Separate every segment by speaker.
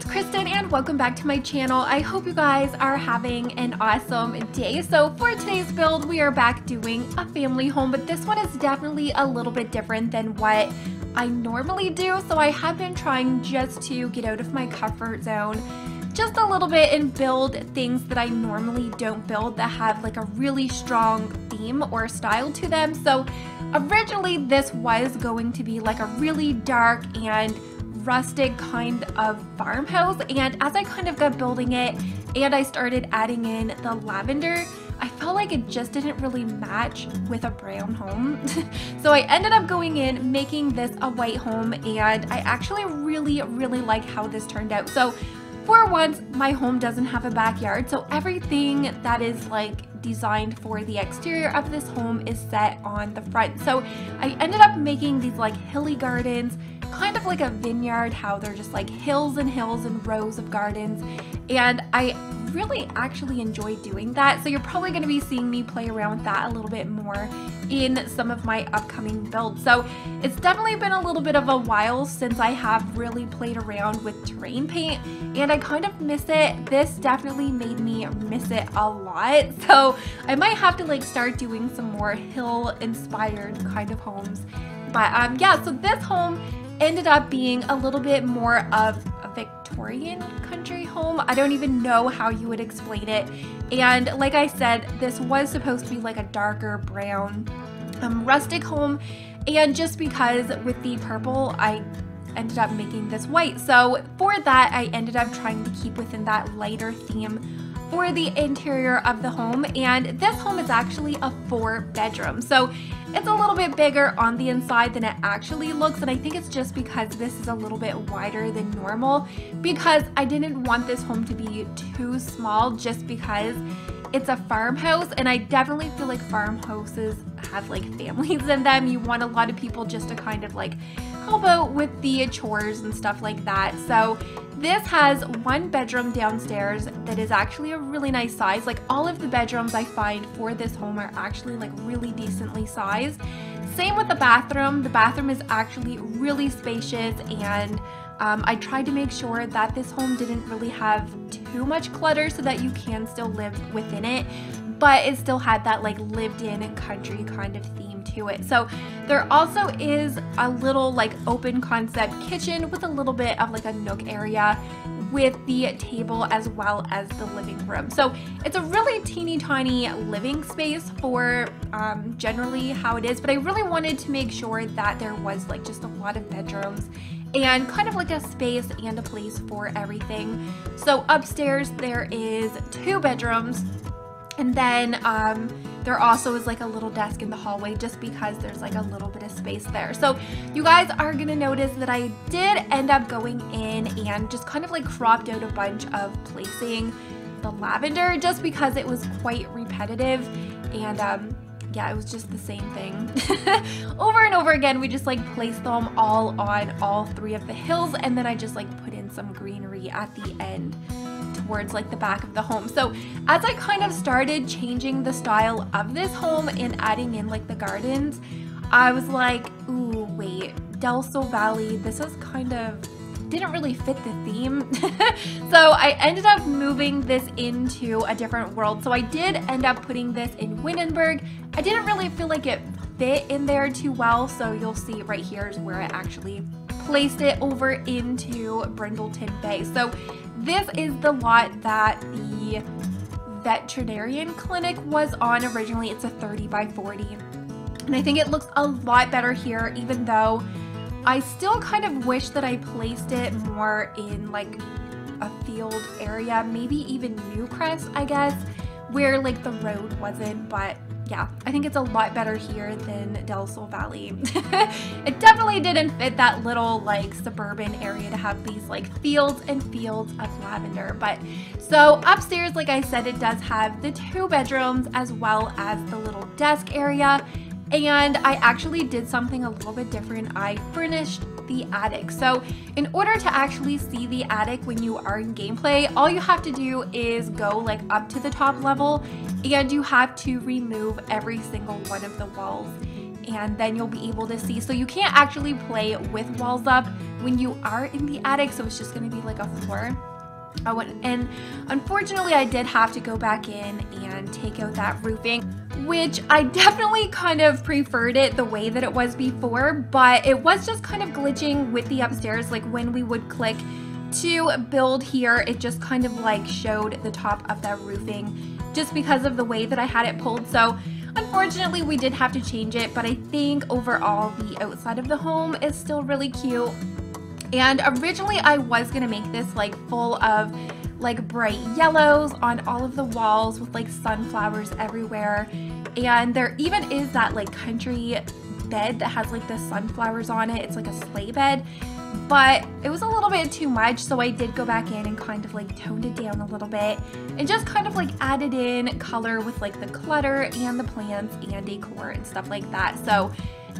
Speaker 1: it's Kristen and welcome back to my channel. I hope you guys are having an awesome day. So for today's build, we are back doing a family home, but this one is definitely a little bit different than what I normally do. So I have been trying just to get out of my comfort zone just a little bit and build things that I normally don't build that have like a really strong theme or style to them. So originally this was going to be like a really dark and rustic kind of farmhouse, and as I kind of got building it and I started adding in the lavender, I felt like it just didn't really match with a brown home. So I ended up going in, making this a white home, and I actually really like how this turned out. So for once, my home doesn't have a backyard, so everything that is like designed for the exterior of this home is set on the front. So I ended up making these like hilly gardens, kind of like a vineyard, how they're just like hills and hills and rows of gardens, and I really actually enjoy doing that. So you're probably going to be seeing me play around with that a little bit more in some of my upcoming builds. So it's definitely been a little bit of a while since I have really played around with terrain paint, and I kind of miss it. This definitely made me miss it a lot, so I might have to like start doing some more hill inspired kind of homes. But yeah, so this home ended up being a little bit more of a Victorian country home. I don't even know how you would explain it. And like I said, this was supposed to be like a darker brown rustic home. And just because with the purple, I ended up making this white. So for that, I ended up trying to keep within that lighter theme for the interior of the home. And this home is actually a 4-bedroom. So it's a little bit bigger on the inside than it actually looks, and I think it's just because this is a little bit wider than normal, because I didn't want this home to be too small just because it's a farmhouse, and I definitely feel like farmhouses have like families in them. You want a lot of people just to kind of like help out with the chores and stuff like that. So this has 1 bedroom downstairs that is actually a really nice size. Like all of the bedrooms I find for this home are actually like really decently sized. Same with the bathroom. The bathroom is actually really spacious, and I tried to make sure that this home didn't really have too much clutter so that you can still live within it, but it still had that like lived in country kind of theme to it. So there also is a little like open concept kitchen with a little bit of like a nook area with the table as well as the living room. So it's a really teeny tiny living space for generally how it is, but I really wanted to make sure that there was like just a lot of bedrooms and kind of like a space and a place for everything. So upstairs there is 2 bedrooms, and then there also is like a little desk in the hallway just because there's like a little bit of space there. So you guys are gonna notice that I did end up going in and just kind of like cropped out a bunch of placing the lavender just because it was quite repetitive, and yeah, it was just the same thing over and over again. We just like placed them all on all 3 of the hills, and then I just like put in some greenery at the end towards like the back of the home. So as I kind of started changing the style of this home and adding in like the gardens, I was like, ooh, wait, Del Sol Valley, this is kind of didn't really fit the theme. So I ended up moving this into a different world. So I did end up putting this in Windenburg. I didn't really feel like it fit in there too well, so you'll see right here is where I actually placed it over into Brindleton Bay. So this is the lot that the veterinarian clinic was on originally. It's a 30 by 40, and I think it looks a lot better here, even though I still kind of wish that I placed it more in like a field area, maybe even Newcrest, I guess, where like the road wasn't. But yeah, I think it's a lot better here than Del Sol Valley. It definitely didn't fit that little like suburban area to have these like fields and fields of lavender. But so upstairs, like I said, it does have the 2 bedrooms as well as the little desk area. And I actually did something a little bit different. I furnished the attic. So in order to actually see the attic when you are in gameplay, all you have to do is go like up to the top level, and you have to remove every single one of the walls and then you'll be able to see. So you can't actually play with walls up when you are in the attic, so it's just going to be like a floor. Oh, and unfortunately I did have to go back in and take out that roofing, which I definitely kind of preferred it the way that it was before, but it was just kind of glitching with the upstairs. Like when we would click to build here, it just kind of like showed the top of that roofing just because of the way that I had it pulled. So unfortunately we did have to change it, but I think overall the outside of the home is still really cute. And originally I was gonna make this like full of like bright yellows on all of the walls with like sunflowers everywhere. And there even is that like country bed that has like the sunflowers on it. It's like a sleigh bed, but it was a little bit too much. So I did go back in and kind of like toned it down a little bit and just kind of like added in color with like the clutter and the plants and decor and stuff like that. So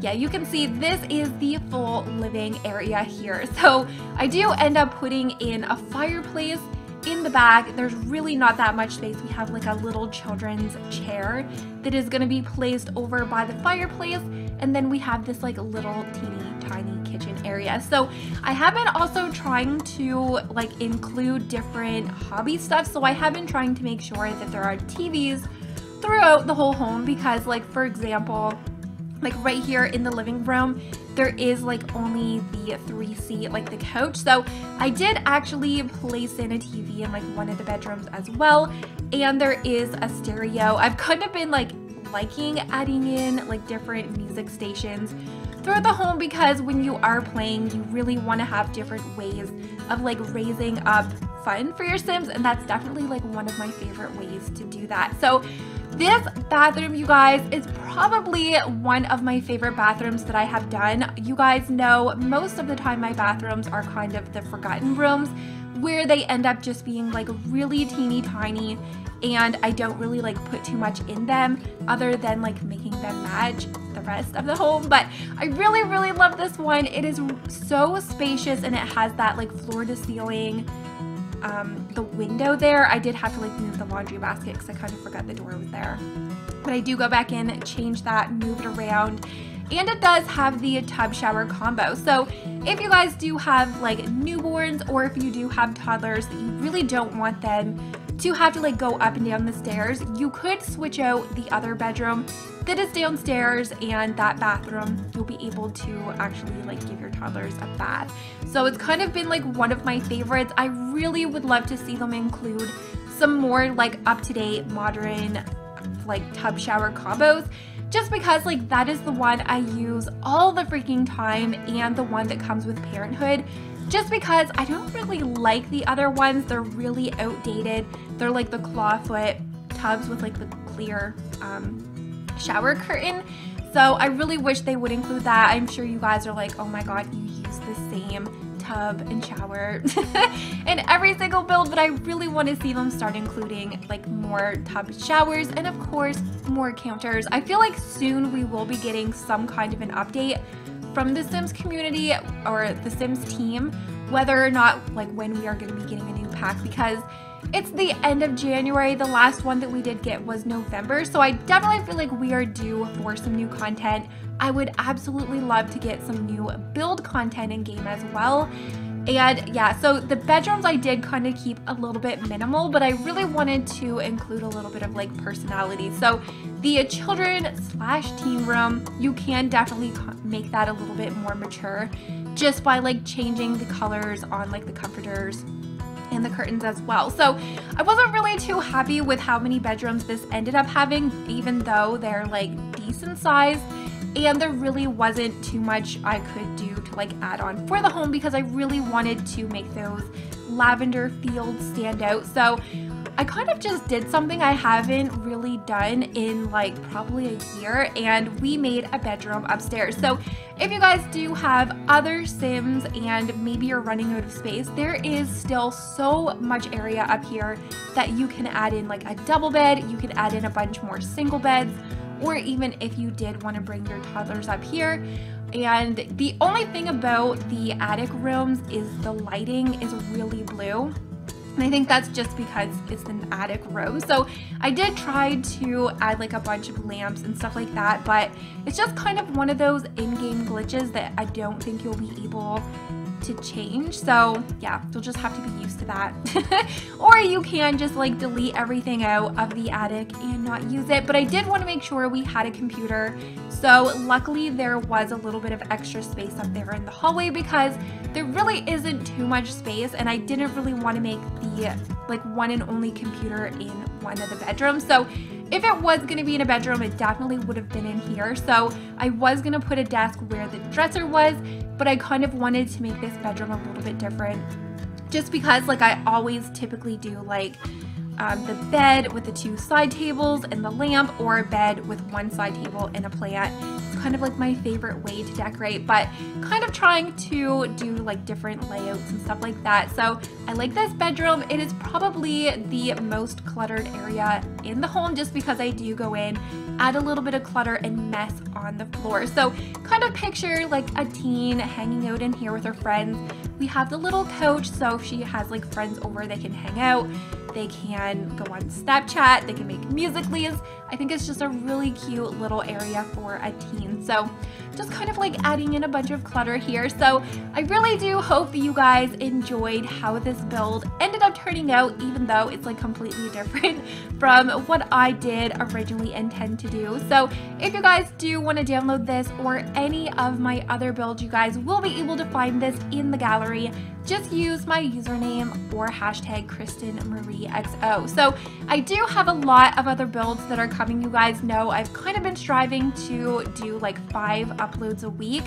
Speaker 1: yeah, you can see this is the full living area here. So I do end up putting in a fireplace in the back. There's really not that much space. We have like a little children's chair that is going to be placed over by the fireplace, and then we have this like little teeny tiny kitchen area. So I have been also trying to like include different hobby stuff. So I have been trying to make sure that there are TVs throughout the whole home, because like for example, like right here in the living room, there is like only the 3-seat, like the couch. So I did actually place in a TV in like one of the bedrooms as well. And there is a stereo. I've kind of been like liking adding in like different music stations throughout the home, because when you are playing, you really want to have different ways of like raising up fun for your Sims. And that's definitely like one of my favorite ways to do that. So this bathroom, you guys, is probably one of my favorite bathrooms that I have done. You guys know most of the time my bathrooms are kind of the forgotten rooms where they end up just being like really teeny tiny, and I don't really like put too much in them other than like making them match the rest of the home. But I really, really love this one. It is so spacious, and it has that like floor to ceiling the window there. I did have to like move the laundry basket because I kind of forgot the door was there, but I do go back in, change that, move it around, and it does have the tub shower combo. So if you guys do have like newborns, or if you do have toddlers that you really don't want them to have to like go up and down the stairs, you could switch out the other bedroom that is downstairs, and that bathroom you'll be able to actually like give your toddlers a bath. So it's kind of been like one of my favorites. I really would love to see them include some more like up-to-date modern like tub shower combos, just because like that is the one I use all the freaking time, and the one that comes with Parenthood, just because I don't really like the other ones. They're really outdated. They're like the clawfoot tubs with like the clear shower curtain. So I really wish they would include that. I'm sure you guys are like, oh my god, you use the same tub and shower in every single build, but I really want to see them start including like more tub showers, and of course more counters. I feel like soon we will be getting some kind of an update from the Sims community or the Sims team, whether or not like when we are going to be getting a new pack, because it's the end of January. The last one that we did get was November, so I definitely feel like we are due for some new content. I would absolutely love to get some new build content in game as well. And yeah, so the bedrooms I did kind of keep a little bit minimal, but I really wanted to include a little bit of like personality. So the children/teen room, you can definitely make that a little bit more mature just by like changing the colors on like the comforters and the curtains as well. So I wasn't really too happy with how many bedrooms this ended up having, even though they're like decent sized, and there really wasn't too much I could do to like add on for the home, because I really wanted to make those lavender fields stand out. So I kind of just did something I haven't really done in like probably a year, and we made a bedroom upstairs. So if you guys do have other Sims and maybe you're running out of space, there is still so much area up here that you can add in like a double bed, you can add in a bunch more single beds, or even if you did want to bring your toddlers up here. And the only thing about the attic rooms is the lighting is really blue. And I think that's just because it's an attic room. So I did try to add like a bunch of lamps and stuff like that, but it's just kind of one of those in-game glitches that I don't think you'll be able to change. So yeah, you'll just have to be used to that. Or you can just like delete everything out of the attic and not use it. But I did want to make sure we had a computer. So luckily there was a little bit of extra space up there in the hallway because there really isn't too much space, and I didn't really want to make the like one and only computer in one of the bedrooms. So if it was going to be in a bedroom, it definitely would have been in here. So I was going to put a desk where the dresser was, but I kind of wanted to make this bedroom a little bit different just because like I always typically do like the bed with the 2 side tables and the lamp, or a bed with 1 side table and a plant. It's kind of like my favorite way to decorate, but kind of trying to do like different layouts and stuff like that. So I like this bedroom. It is probably the most cluttered area in the home just because I do go in, add a little bit of clutter and mess on the floor. So kind of picture like a teen hanging out in here with her friends. We have the little couch, so if she has like friends over, they can hang out. They can go on Snapchat, they can make musical.lys. I think it's just a really cute little area for a teen. So just kind of like adding in a bunch of clutter here. So I really do hope that you guys enjoyed how this build ended up turning out, even though it's like completely different from what I did originally intend to do. So if you guys do want to download this or any of my other builds, you guys will be able to find this in the gallery. Just use my username or hashtag KrystinMyrieXo. So I do have a lot of other builds that are coming. You guys know I've kind of been striving to do like 5 uploads a week.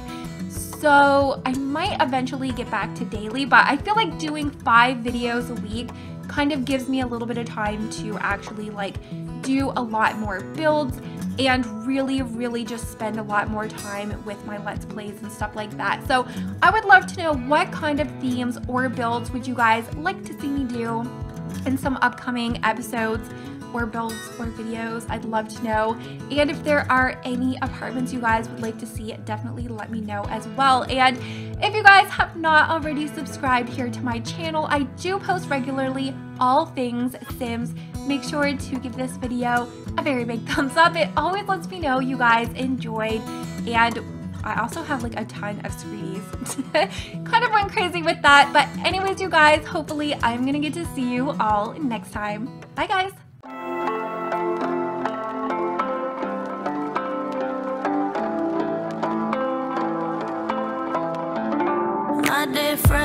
Speaker 1: So I might eventually get back to daily, but I feel like doing 5 videos a week kind of gives me a little bit of time to actually like do a lot more builds and really just spend a lot more time with my Let's Plays and stuff like that. So I would love to know what kind of themes or builds would you guys like to see me do in some upcoming episodes or builds or videos. I'd love to know. And if there are any apartments you guys would like to see, definitely let me know as well. And if you guys have not already subscribed here to my channel, I do post regularly all things Sims. Make sure to give this video a very big thumbs up. It always lets me know you guys enjoyed. And I also have like a ton of screenies. Kind of went crazy with that. But anyways, you guys, hopefully I'm gonna get to see you all next time. Bye guys.
Speaker 2: Different